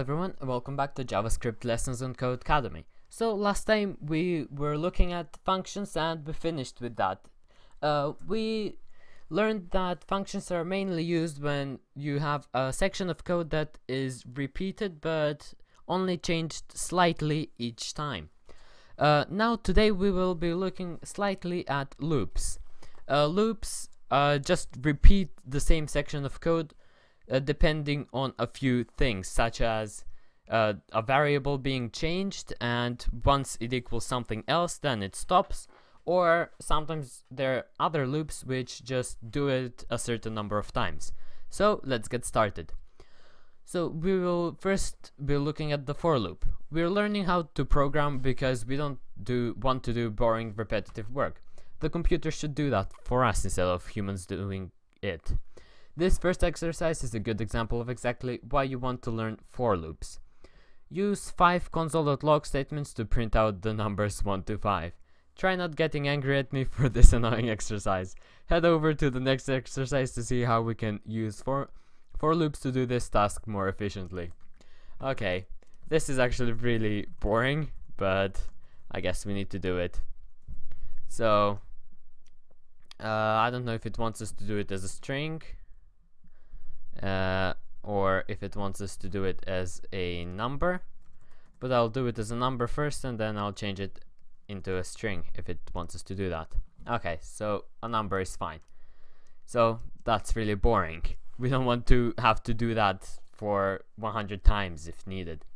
Everyone, welcome back to JavaScript lessons on Codecademy. So last time we were looking at functions and we finished with that. We learned that functions are mainly used when you have a section of code that is repeated but only changed slightly each time. Now today we will be looking slightly at loops. Loops just repeat the same section of code depending on a few things, such as a variable being changed, and once it equals something else then it stops, or sometimes there are other loops which just do it a certain number of times. So let's get started. So we will first be looking at the for loop. We're learning how to program because we don't want to do boring repetitive work. The computer should do that for us instead of humans doing it. This first exercise is a good example of exactly why you want to learn for loops. Use 5 console.log statements to print out the numbers 1 to 5. Try not getting angry at me for this annoying exercise. Head over to the next exercise to see how we can use for loops to do this task more efficiently. Okay, this is actually really boring, but I guess we need to do it. So, I don't know if it wants us to do it as a string, or if it wants us to do it as a number, but I'll do it as a number first and then I'll change it into a string if it wants us to do that. Okay, so a number is fine. So that's really boring. We don't want to have to do that for 100 times if needed.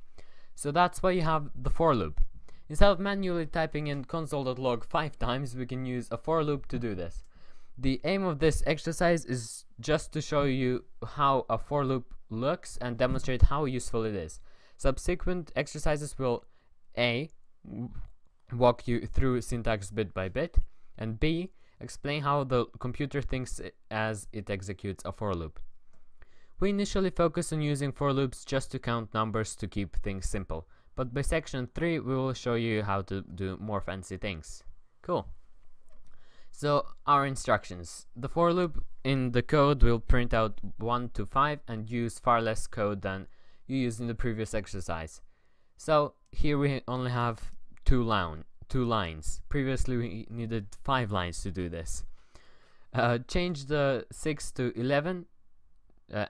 So that's why you have the for loop. Instead of manually typing in console.log 5 times, we can use a for loop to do this. The aim of this exercise is just to show you how a for loop looks and demonstrate how useful it is. Subsequent exercises will A. walk you through syntax bit by bit, and B. explain how the computer thinks as it executes a for loop. We initially focus on using for loops just to count numbers to keep things simple, but by section 3 we will show you how to do more fancy things. Cool. So our instructions. The for loop in the code will print out 1 to 5 and use far less code than you used in the previous exercise. So here we only have two lines. Previously we needed 5 lines to do this. Change the 6 to 11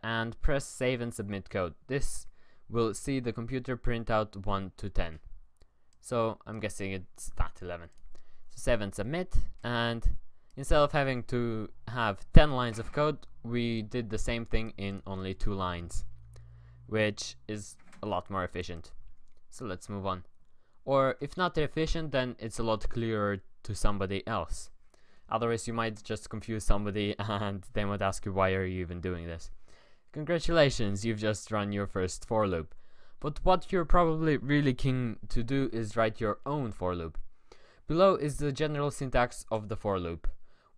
and press save and submit code. This will see the computer print out 1 to 10. So I'm guessing it's that 11. So save and submit, and instead of having to have 10 lines of code, we did the same thing in only 2 lines, which is a lot more efficient. So let's move on. Or if not efficient, then it's a lot clearer to somebody else. Otherwise you might just confuse somebody and they might ask you, why are you even doing this? Congratulations, you've just run your first for loop. But what you're probably really keen to do is write your own for loop. Below is the general syntax of the for loop.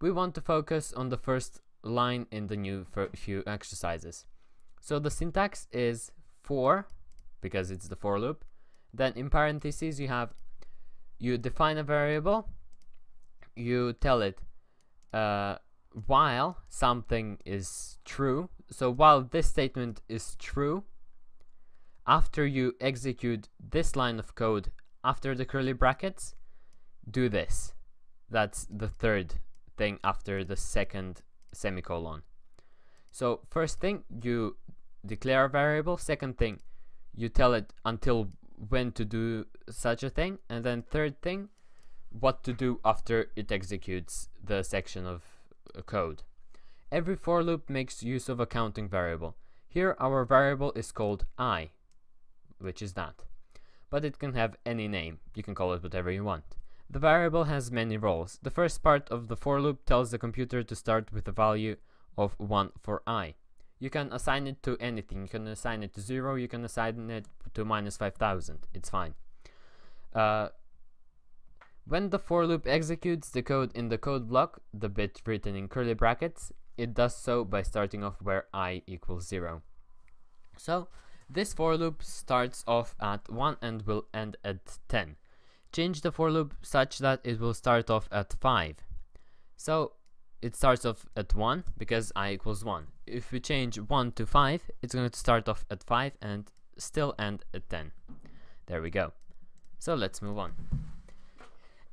We want to focus on the first line in the new few exercises. So the syntax is for, because it's the for loop. Then in parentheses you define a variable, you tell it while something is true. So while this statement is true, after you execute this line of code after the curly brackets, do this. That's the third thing after the second semicolon. So first thing, you declare a variable. Second thing, you tell it until when to do such a thing. And then third thing, what to do after it executes the section of code. Every for loop makes use of a counting variable. Here our variable is called I, which is that. But it can have any name. You can call it whatever you want. The variable has many roles. The first part of the for loop tells the computer to start with a value of 1 for I. You can assign it to anything. You can assign it to 0, you can assign it to -5000. It's fine. When the for loop executes the code in the code block, the bit written in curly brackets, it does so by starting off where I equals 0. So this for loop starts off at 1 and will end at 10. Change the for loop such that it will start off at 5. So it starts off at 1 because I equals 1. If we change 1 to 5, it's going to start off at 5 and still end at 10. There we go. So let's move on.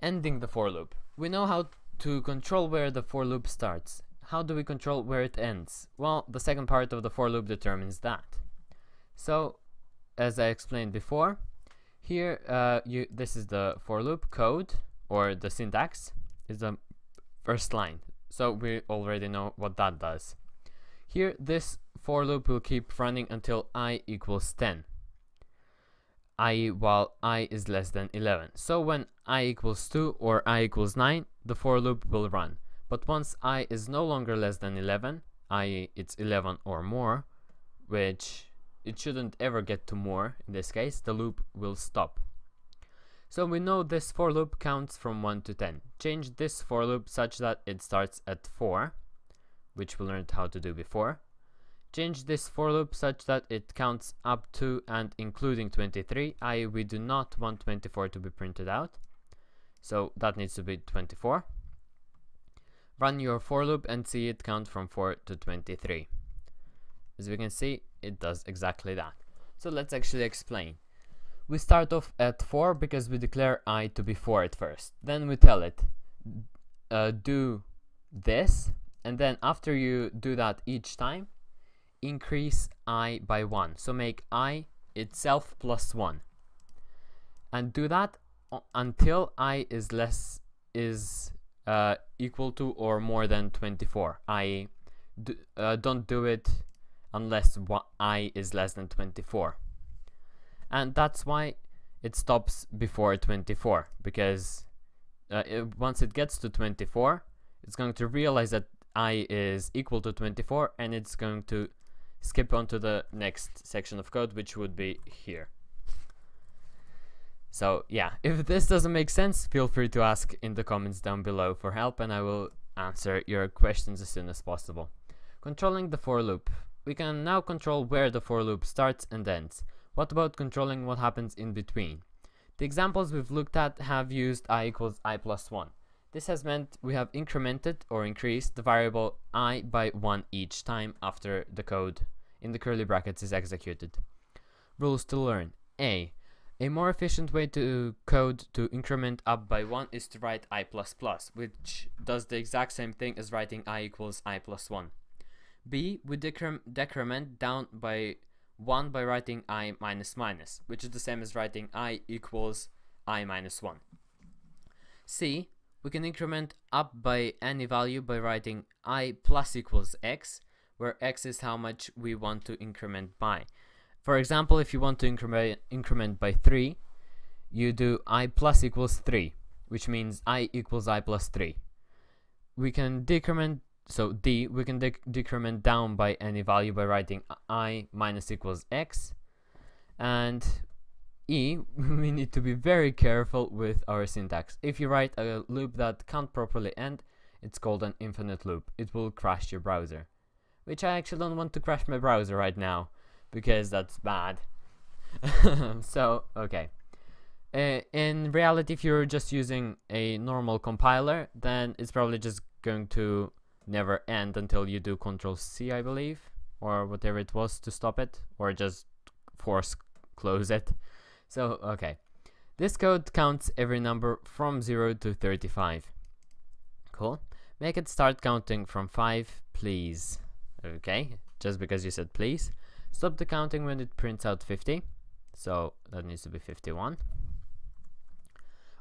Ending the for loop. We know how to control where the for loop starts. How do we control where it ends? Well, the second part of the for loop determines that. So, as I explained before, here this is the for loop code, or the syntax is the first line. So we already know what that does. Here, this for loop will keep running until I equals 10, i.e. while I is less than 11. So when I equals 2 or I equals 9, the for loop will run. But once I is no longer less than 11, i.e. it's 11 or more, which it shouldn't ever get to more in this case, the loop will stop. So we know this for loop counts from 1 to 10. Change this for loop such that it starts at 4, which we learned how to do before. Change this for loop such that it counts up to and including 23, i.e. we do not want 24 to be printed out. So that needs to be 24. Run your for loop and see it count from 4 to 23. As we can see, it does exactly that. So let's actually explain. We start off at 4 because we declare I to be 4 at first. Then we tell it, do this, and then after you do that each time, increase I by 1. So make I itself plus 1. And do that until I is equal to or more than 24. I don't do it unless I is less than 24. And that's why it stops before 24, because once it gets to 24, it's going to realize that I is equal to 24, and it's going to skip on to the next section of code, which would be here. So yeah, if this doesn't make sense, feel free to ask in the comments down below for help, and I will answer your questions as soon as possible. Controlling the for loop. We can now control where the for loop starts and ends. What about controlling what happens in between? The examples we've looked at have used I equals I plus 1. This has meant we have incremented or increased the variable I by 1 each time after the code in the curly brackets is executed. Rules to learn. A more efficient way to code to increment up by 1 is to write I++, which does the exact same thing as writing I equals I plus 1. B, we decrement down by 1 by writing I minus minus, which is the same as writing I equals I minus 1. C, we can increment up by any value by writing I plus equals x, where x is how much we want to increment by. For example, if you want to increment by 3, you do I plus equals 3, which means I equals I plus 3. We can decrement, so D, we can decrement down by any value by writing I minus equals x. And E, we need to be very careful with our syntax. If you write a loop that can't properly end, it's called an infinite loop. It will crash your browser, which I actually don't want to crash my browser right now, because that's bad. So, okay. In reality, if you're just using a normal compiler, then it's probably just going to never end until you do Ctrl+C, I believe, or whatever it was to stop it, or just force close it. So, okay. This code counts every number from 0 to 35. Cool. Make it start counting from 5, please. Okay, just because you said please. Stop the counting when it prints out 50. So, that needs to be 51.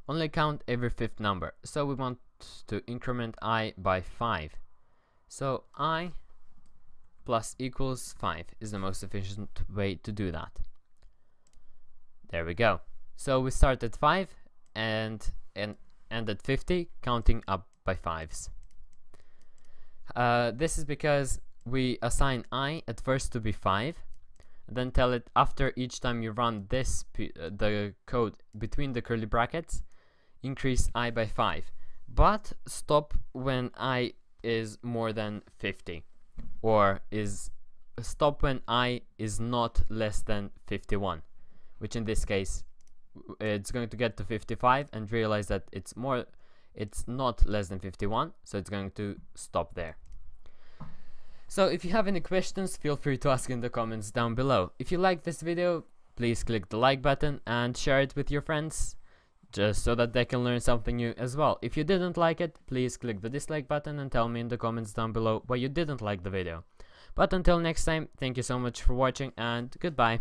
Only count every fifth number. So, we want to increment I by 5. So, I plus equals 5 is the most efficient way to do that. There we go. So we start at 5 and end at 50, counting up by 5s. This is because we assign I at first to be 5, and then tell it after each time you run this the code between the curly brackets, increase I by 5, but stop when I is more than 50, or stop when I is not less than 51. Which in this case, it's going to get to 55 and realize that it's not less than 51, so it's going to stop there. So if you have any questions, feel free to ask in the comments down below. If you like this video, please click the like button and share it with your friends, just so that they can learn something new as well. If you didn't like it, please click the dislike button and tell me in the comments down below why you didn't like the video. But until next time, thank you so much for watching and goodbye.